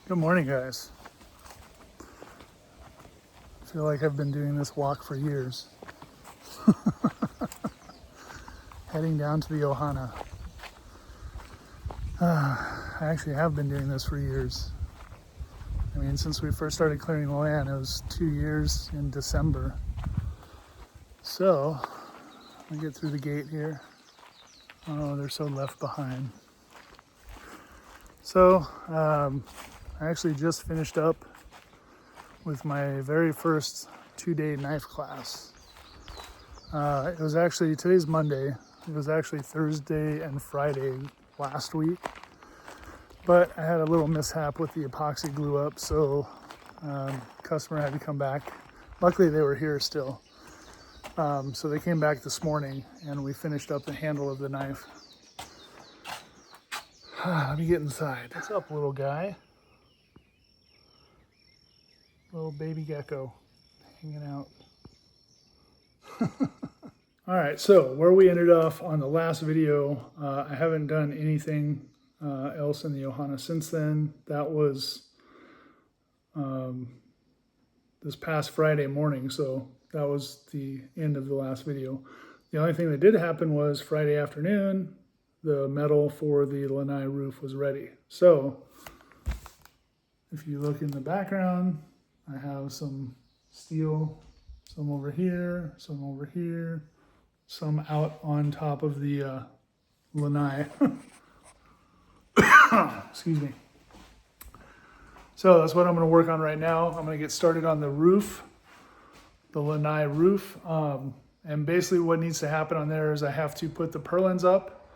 Good morning, guys. I feel like I've been doing this walk for years. Heading down to the Ohana. I actually have been doing this for years. I mean, since we first started clearing the land, it was 2 years in December. So, I get through the gate here. Oh, they're so left behind. So, I actually just finished up with my very first 2-day knife class. It was actually, today's Monday, it was actually Thursday and Friday last week. But I had a little mishap with the epoxy glue up, so customer had to come back. Luckily they were here still. So they came back this morning and we finished up the handle of the knife. Let me get inside. What's up, little guy? Little baby gecko hanging out. All right, so where we ended off on the last video, I haven't done anything else in the Ohana since then. That was this past Friday morning, so that was the end of the last video. The only thing that did happen was Friday afternoon, the metal for the Lanai roof was ready. So if you look in the background, I have some steel, some over here, some over here, some out on top of the Lanai. Excuse me. So that's what I'm going to work on right now. I'm going to get started on the roof, the Lanai roof. And basically what needs to happen on there is I have to put the purlins up,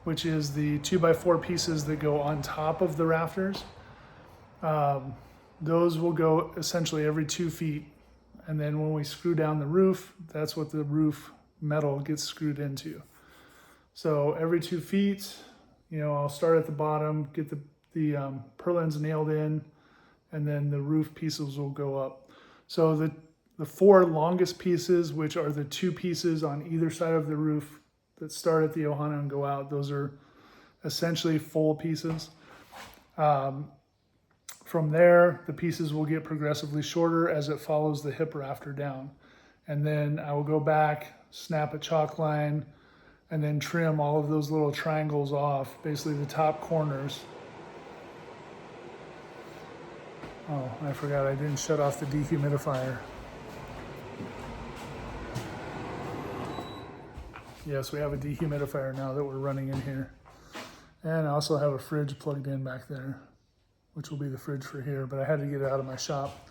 which is the 2x4 pieces that go on top of the rafters. Those will go essentially every 2 feet. And then when we screw down the roof, that's what the roof metal gets screwed into. So every 2 feet, you know, I'll start at the bottom, get the purlins nailed in, and then the roof pieces will go up. So the 4 longest pieces, which are the 2 pieces on either side of the roof that start at the Ohana and go out, those are essentially full pieces. From there, the pieces will get progressively shorter as it follows the hip rafter down. And then I will go back, snap a chalk line, and then trim all of those little triangles off, basically the top corners. Oh, I forgot I didn't shut off the dehumidifier. Yes, we have a dehumidifier now that we're running in here. And I also have a fridge plugged in back there, which will be the fridge for here, but I had to get it out of my shop.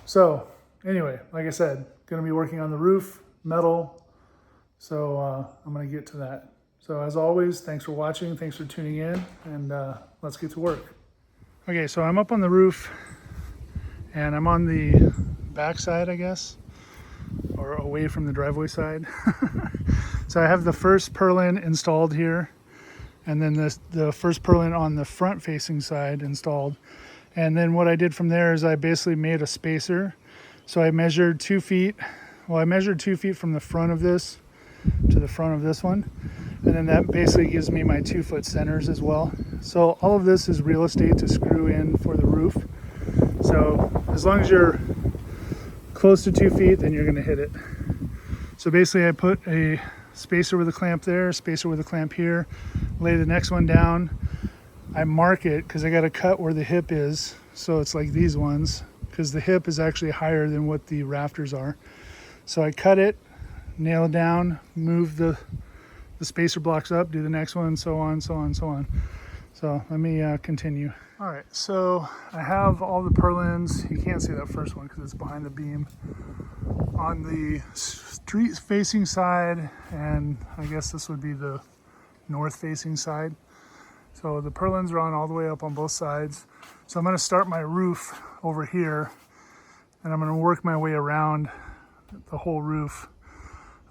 So anyway, like I said, gonna be working on the roof, metal. So I'm gonna get to that. So as always, thanks for watching, thanks for tuning in, and let's get to work. Okay, so I'm up on the roof and I'm on the back side, I guess, or away from the driveway side. So I have the first purlin installed here, and then the first purlin on the front facing side installed. And then what I did from there is I basically made a spacer. So I measured 2 feet. Well, I measured 2 feet from the front of this to the front of this one. And then that basically gives me my 2-foot centers as well. So all of this is real estate to screw in for the roof. So as long as you're close to 2 feet, then you're gonna hit it. So basically I put a spacer with a clamp there, spacer with a clamp here, lay the next one down. I mark it because I got to cut where the hip is. So it's like these ones, because the hip is actually higher than what the rafters are. So I cut it, nail it down, move the spacer blocks up, do the next one, so on, so on, so on. So let me continue. All right, so I have all the purlins. You can't see that first one because it's behind the beam. On the street facing side, and I guess this would be the north facing side. So the purlins are on all the way up on both sides. So I'm gonna start my roof over here and I'm gonna work my way around the whole roof.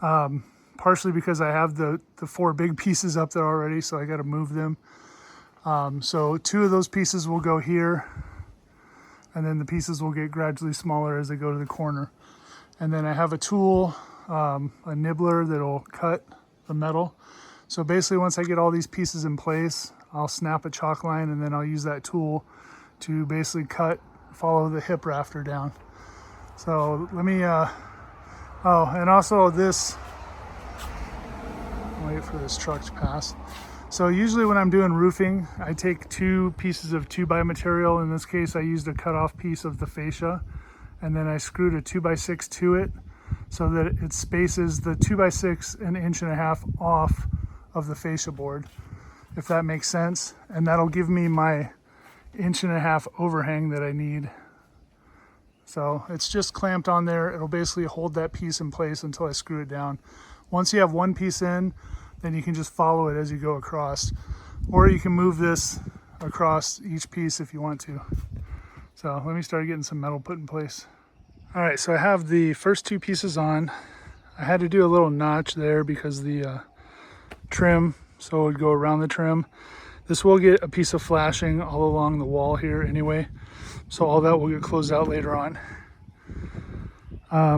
Partially because I have the 4 big pieces up there already, so I gotta move them. So 2 of those pieces will go here, and then the pieces will get gradually smaller as they go to the corner. And then I have a tool, a nibbler that'll cut the metal. So basically once I get all these pieces in place, I'll snap a chalk line, and then I'll use that tool to basically follow the hip rafter down. So let me, oh, and also this, wait for this truck to pass. So usually when I'm doing roofing, I take 2 pieces of 2x material. In this case, I used a cut-off piece of the fascia, and then I screwed a 2x6 to it so that it spaces the 2x6 1.5 inches off of the fascia board, if that makes sense. And that'll give me my 1.5 inch overhang that I need. So it's just clamped on there. It'll basically hold that piece in place until I screw it down. Once you have one piece in, then you can just follow it as you go across. Or you can move this across each piece if you want to. So let me start getting some metal put in place. All right, so I have the first 2 pieces on. I had to do a little notch there because the trim, so it would go around the trim. This will get a piece of flashing all along the wall here anyway. So all that will get closed out later on.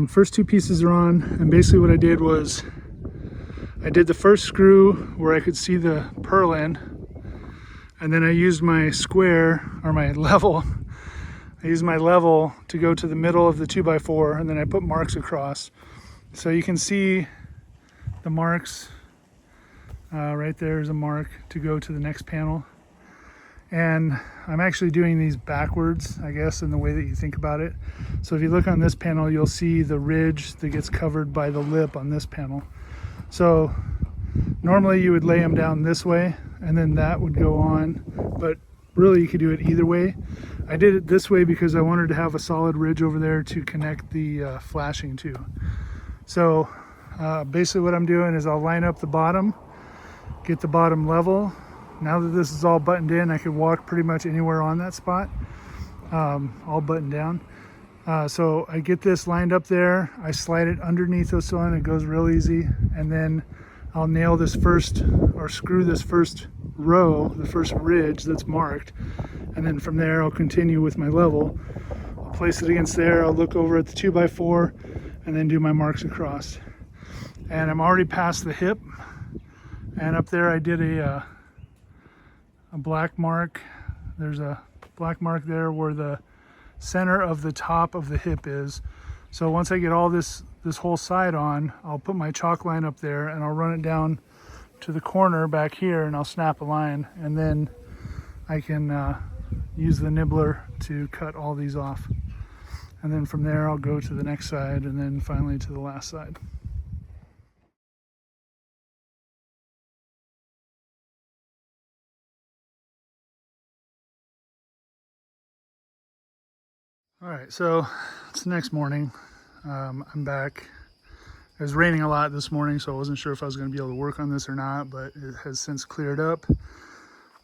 First 2 pieces are on, and basically what I did was I did the first screw where I could see the purlin, and then I used my square, or my level. I used my level to go to the middle of the 2x4, and then I put marks across. So you can see the marks. Right there is a mark to go to the next panel. And I'm actually doing these backwards, I guess, in the way that you think about it. So if you look on this panel, you'll see the ridge that gets covered by the lip on this panel. So normally you would lay them down this way, and then that would go on, but really you could do it either way. I did it this way because I wanted to have a solid ridge over there to connect the flashing to. So basically what I'm doing is I'll line up the bottom, get the bottom level. Now that this is all buttoned in, I could walk pretty much anywhere on that spot, all buttoned down. So I get this lined up there, I slide it underneath this one, it goes real easy, and then I'll nail this first, or screw this first row, the first ridge that's marked, and then from there I'll continue with my level. I'll place it against there, I'll look over at the 2x4, and then do my marks across. And I'm already past the hip, and up there I did a black mark. There's a black mark there where the center of the top of the hip is. So once I get all this whole side on, I'll put my chalk line up there and I'll run it down to the corner back here, and I'll snap a line, and then I can use the nibbler to cut all these off. And then from there I'll go to the next side, and then finally to the last side. All right, so it's the next morning. I'm back. It was raining a lot this morning, so I wasn't sure if I was going to be able to work on this or not, but it has since cleared up.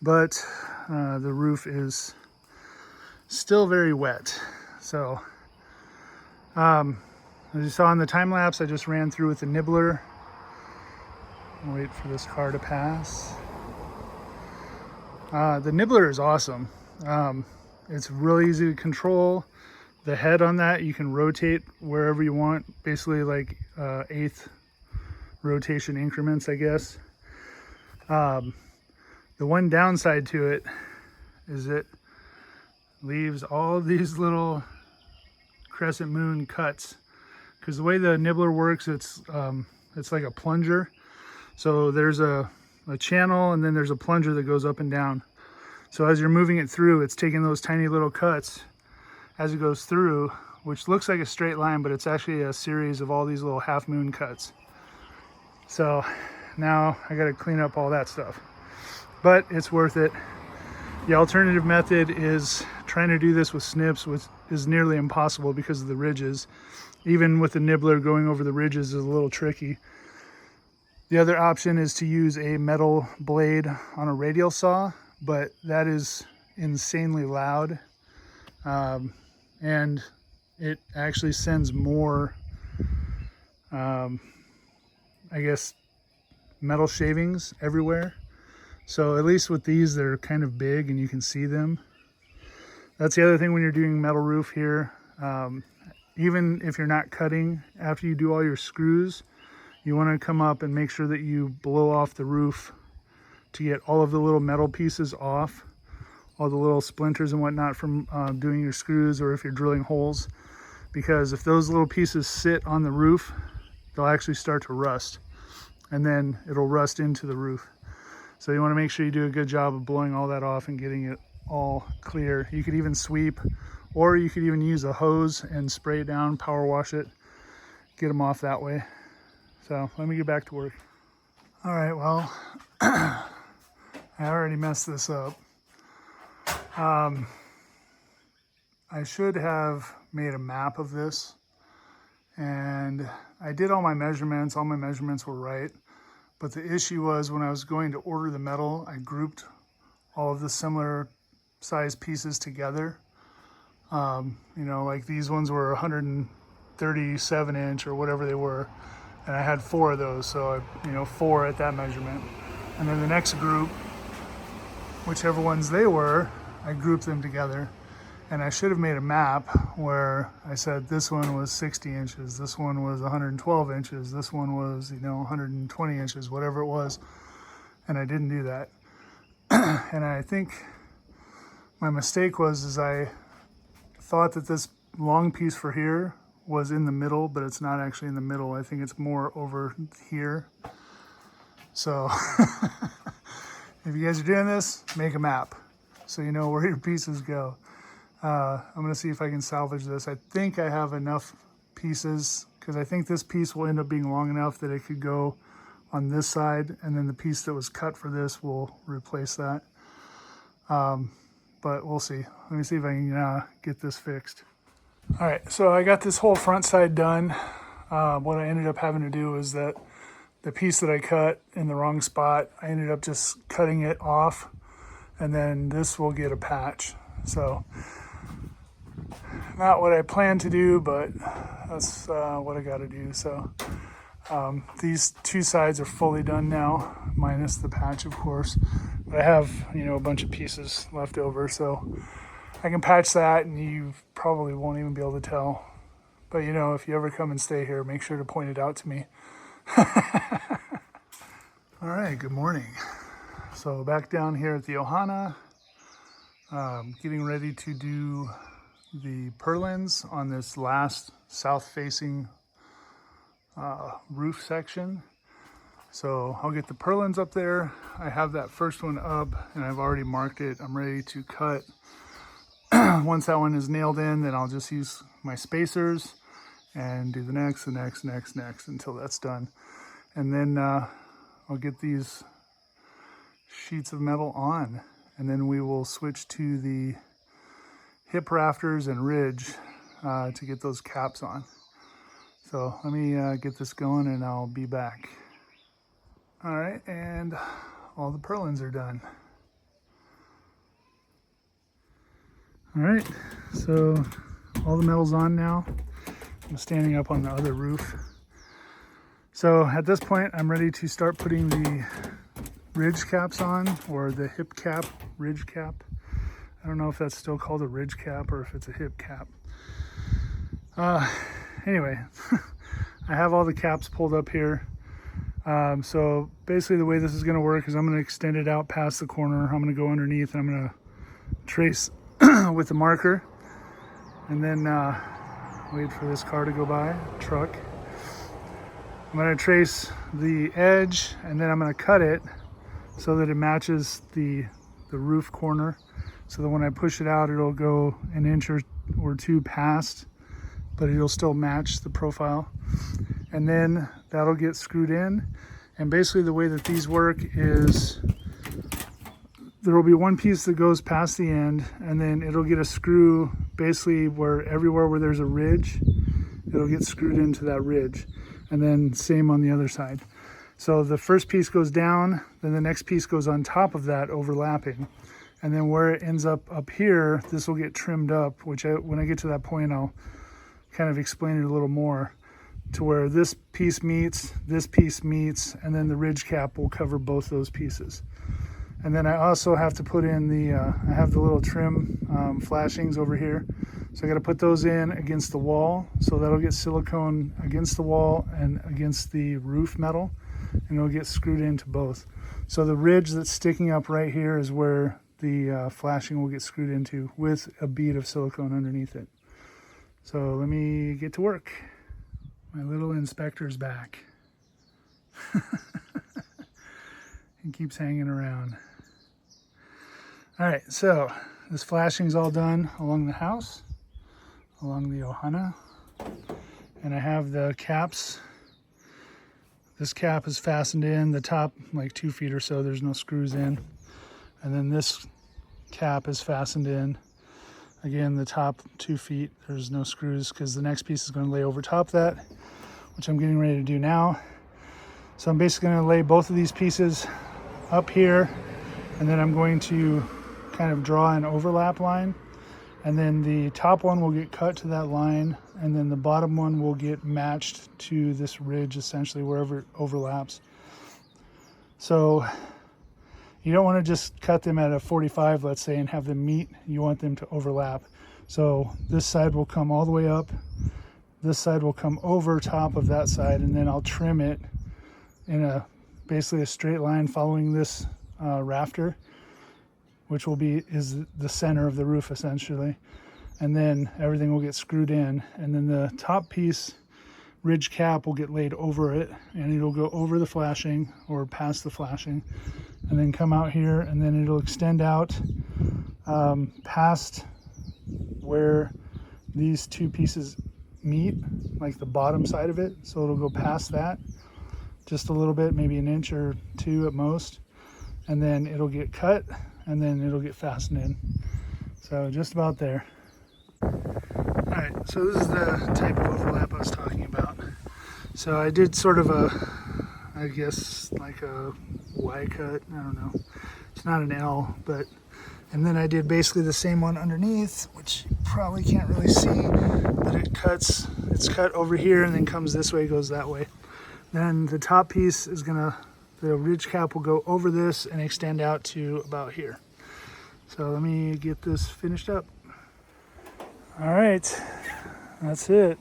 But the roof is still very wet. So as you saw in the time lapse, I just ran through with the nibbler. I'll wait for this car to pass. The nibbler is awesome. It's really easy to control. The head on that you can rotate wherever you want, basically like 1/8 rotation increments, I guess. The one downside to it is it leaves all these little crescent moon cuts, because the way the nibbler works, it's like a plunger. So there's a channel, and then there's a plunger that goes up and down. So as you're moving it through, it's taking those tiny little cuts as it goes through, which looks like a straight line, but it's actually a series of all these little half moon cuts. So now I got to clean up all that stuff, but it's worth it. The alternative method is trying to do this with snips, which is nearly impossible because of the ridges. Even with the nibbler, going over the ridges is a little tricky. The other option is to use a metal blade on a radial saw, but that is insanely loud. And it actually sends more, I guess, metal shavings everywhere. So at least with these, they're kind of big and you can see them. That's the other thing when you're doing metal roof here. Even if you're not cutting, after you do all your screws, you want to come up and make sure that you blow off the roof to get all of the little metal pieces off, all the little splinters and whatnot from doing your screws, or if you're drilling holes, because if those little pieces sit on the roof, they'll actually start to rust, and then it'll rust into the roof. So you want to make sure you do a good job of blowing all that off and getting it all clear. You could even sweep, or you could even use a hose and spray it down, power wash it, get them off that way. So let me get back to work. All right, well, I already messed this up. I should have made a map of this, and I did all my measurements were right, but the issue was when I was going to order the metal, I grouped all of the similar size pieces together. You know, like these ones were 137 inch or whatever they were, and I had 4 of those, so I, 4 at that measurement. And then the next group, whichever ones they were, I grouped them together. And I should have made a map where I said this one was 60 inches, this one was 112 inches, this one was 120 inches, whatever it was. And I didn't do that. And I think my mistake was I thought that this long piece for here was in the middle, but it's not actually in the middle. I think it's more over here. So if you guys are doing this, make a map so you know where your pieces go. I'm gonna see if I can salvage this. I think I have enough pieces, because I think this piece will end up being long enough that it could go on this side, and then the piece that was cut for this will replace that. But we'll see. Let me see if I can get this fixed. All right, so I got this whole front side done. What I ended up having to do is that the piece that I cut in the wrong spot, I ended up just cutting it off, and then this will get a patch. So not what I planned to do, but that's what I got to do. So these 2 sides are fully done now, minus the patch, of course. But I have, a bunch of pieces left over, so I can patch that, and you probably won't even be able to tell. But if you ever come and stay here, make sure to point it out to me. All right, good morning. So back down here at the Ohana, getting ready to do the purlins on this last south-facing roof section. So I'll get the purlins up there. I have that first one up, and I've already marked it. I'm ready to cut. Once that one is nailed in, then I'll just use my spacers and do the next, until that's done. And then I'll get these sheets of metal on, and then we will switch to the hip rafters and ridge to get those caps on. So let me get this going, and I'll be back. All right, and all the purlins are done. All right, so all the metal's on now. I'm standing up on the other roof. So at this point, I'm ready to start putting the ridge caps on, or the hip cap, ridge cap. I don't know if that's still called a ridge cap or if it's a hip cap. Anyway, I have all the caps pulled up here. So basically the way this is gonna work is I'm gonna extend it out past the corner. I'm gonna go underneath, and I'm gonna trace with the marker, and then wait for this car to go by, truck. I'm gonna trace the edge, and then I'm gonna cut it so that it matches the roof corner, so that when I push it out, it'll go an inch or 2 past, but it'll still match the profile. And then that'll get screwed in. And basically the way that these work is there will be one piece that goes past the end, and then it'll get a screw basically everywhere where there's a ridge, it'll get screwed into that ridge. And then same on the other side. So the first piece goes down, then the next piece goes on top of that, overlapping. And then where it ends up here, this will get trimmed up, which when I get to that point, I'll kind of explain it a little more, to where this piece meets, and then the ridge cap will cover both those pieces. And then I also have to put in I have the little trim flashings over here. So I got to put those in against the wall. So that'll get silicone against the wall and against the roof metal. and it'll get screwed into both. So the ridge that's sticking up right here is where the flashing will get screwed into with a bead of silicone underneath it. So let me get to work. My little inspector's back. He keeps hanging around. All right, so this flashing's all done along the house, along the Ohana. And I have the caps. This cap is fastened in, the top like 2 feet or so, there's no screws in. And then this cap is fastened in. Again, the top 2 feet, there's no screws because the next piece is going to lay over top of that, which I'm getting ready to do now. So I'm basically going to lay both of these pieces up here, and then I'm going to kind of draw an overlap line. And then the top one will get cut to that line, and then the bottom one will get matched to this ridge, essentially, wherever it overlaps. So you don't want to just cut them at a 45, let's say, and have them meet. You want them to overlap. So this side will come all the way up. This side will come over top of that side, and then I'll trim it in basically a straight line following this rafter, which is the center of the roof essentially. And then everything will get screwed in, and then the top piece ridge cap will get laid over it, and it'll go over the flashing or past the flashing, and then come out here, and then it'll extend out past where these two pieces meet, like the bottom side of it. So it'll go past that just a little bit, maybe an inch or two at most, and then it'll get cut, and then it'll get fastened in. So just about there. All right, so this is the type of overlap I was talking about. So I did sort of I guess like a Y cut, I don't know. It's not an L, but, and then I did basically the same one underneath, which you probably can't really see, but it's cut over here and then comes this way, goes that way. Then the top piece is the ridge cap will go over this and extend out to about here. So let me get this finished up. All right, that's it.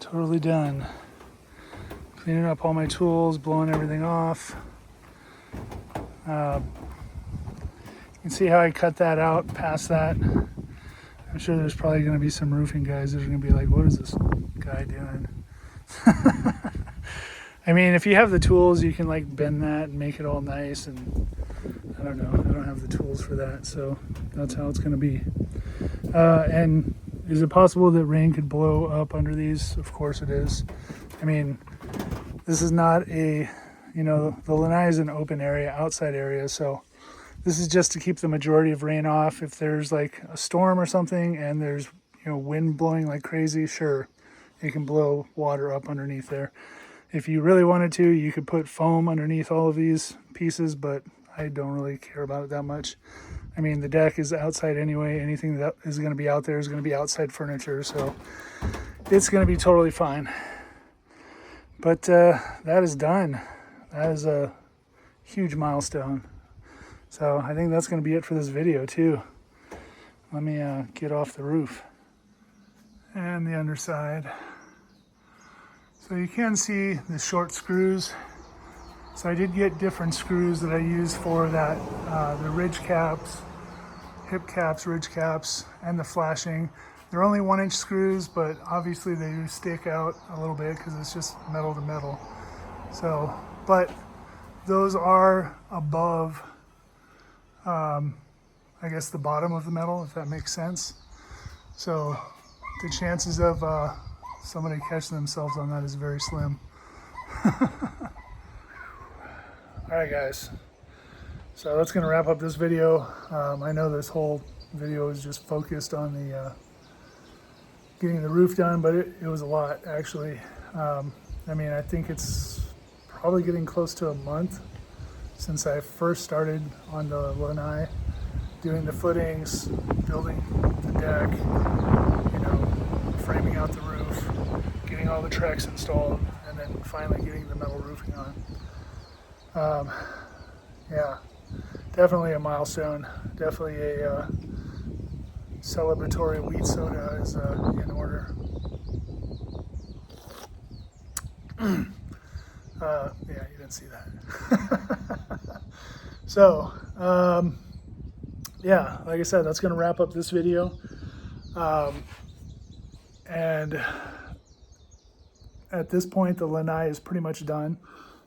Totally done. Cleaning up all my tools, blowing everything off. You can see how I cut that out past that. I'm sure there's probably going to be some roofing guys that are going to be like, what is this guy doing? I mean, if you have the tools, you can like bend that and make it all nice, and I don't know, I don't have the tools for that, so that's how it's going to be. And is it possible that rain could blow up under these? Of course it is. I mean, this is not the Lanai is an open area, outside area, so this is just to keep the majority of rain off. If there's like a storm or something and there's wind blowing like crazy, sure, it can blow water up underneath there. If you really wanted to, you could put foam underneath all of these pieces, but I don't really care about it that much. I mean, the deck is outside anyway. Anything that is going to be out there is going to be outside furniture, so it's going to be totally fine. But that is done. That is a huge milestone. So I think that's going to be it for this video too. Let me get off the roof and the underside. So you can see the short screws. So I did get different screws that I use for that, the ridge caps, hip caps, ridge caps, and the flashing. They're only 1-inch screws, but obviously they do stick out a little bit because it's just metal to metal. So, but those are above, I guess, the bottom of the metal, if that makes sense. So the chances of somebody catching themselves on that is very slim. All right, guys. So that's going to wrap up this video. I know this whole video is just focused on the getting the roof done, but it was a lot, actually. I mean, I think it's probably getting close to a month since I first started on the Lanai, doing the footings, building the deck, framing out the roof, getting all the tracks installed, and then finally getting the metal roofing on. Yeah, definitely a milestone. Definitely a celebratory wheat soda is in order. Yeah, you didn't see that. So, yeah, like I said, that's going to wrap up this video. And at this point, the lanai is pretty much done.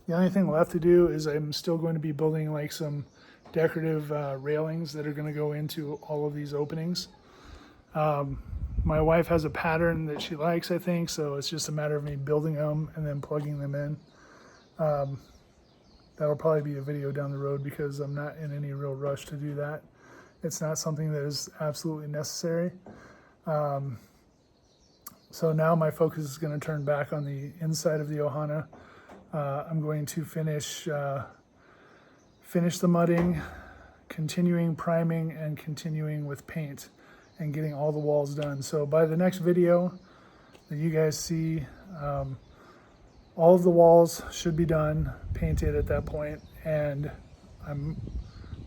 The only thing left to do is I'm still going to be building like some decorative railings that are going to go into all of these openings. My wife has a pattern that she likes, I think, so it's just a matter of me building them and then plugging them in. That'll probably be a video down the road because I'm not in any real rush to do that. It's not something that is absolutely necessary. So now my focus is going to turn back on the inside of the Ohana. I'm going to finish the mudding, continuing priming, and continuing with paint and getting all the walls done. So by the next video that you guys see, all of the walls should be done, painted at that point, and I'm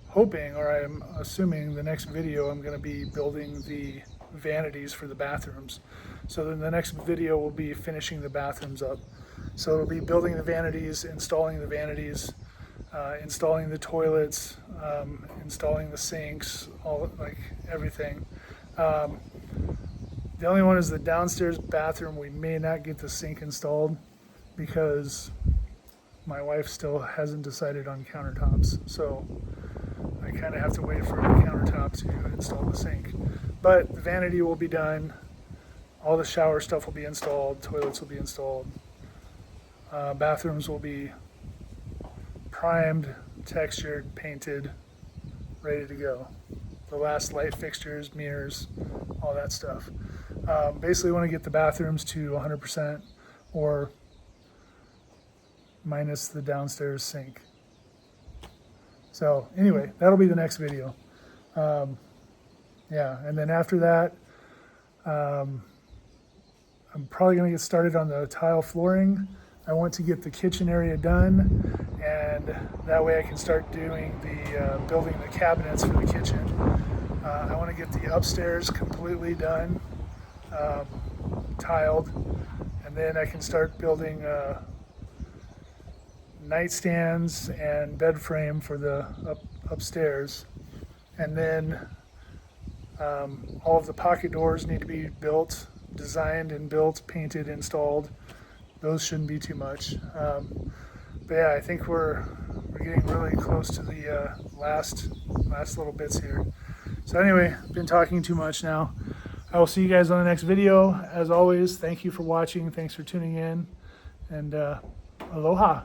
hoping, or I'm assuming the next video I'm going to be building the vanities for the bathrooms. So then the next video will be finishing the bathrooms up. So it'll be building the vanities, installing the vanities, installing the toilets, installing the sinks, all like everything. The only one is the downstairs bathroom. We may not get the sink installed because my wife still hasn't decided on countertops. So I kind of have to wait for the countertop to install the sink. But the vanity will be done. All the shower stuff will be installed. Toilets will be installed. Bathrooms will be primed, textured, painted, ready to go. The last light fixtures, mirrors, all that stuff. Basically want to get the bathrooms to 100% or minus the downstairs sink. So anyway, that'll be the next video. Yeah, and then after that, I'm probably going to get started on the tile flooring. I want to get the kitchen area done, and that way I can start doing the building the cabinets for the kitchen. I want to get the upstairs completely done, tiled, and then I can start building nightstands and bed frame for the upstairs. And then all of the pocket doors need to be built, designed and built, painted, installed. Those shouldn't be too much. But yeah, I think we're getting really close to the last little bits here. So anyway, I've been talking too much now. I will see you guys on the next video. As always, thank you for watching. Thanks for tuning in, and aloha.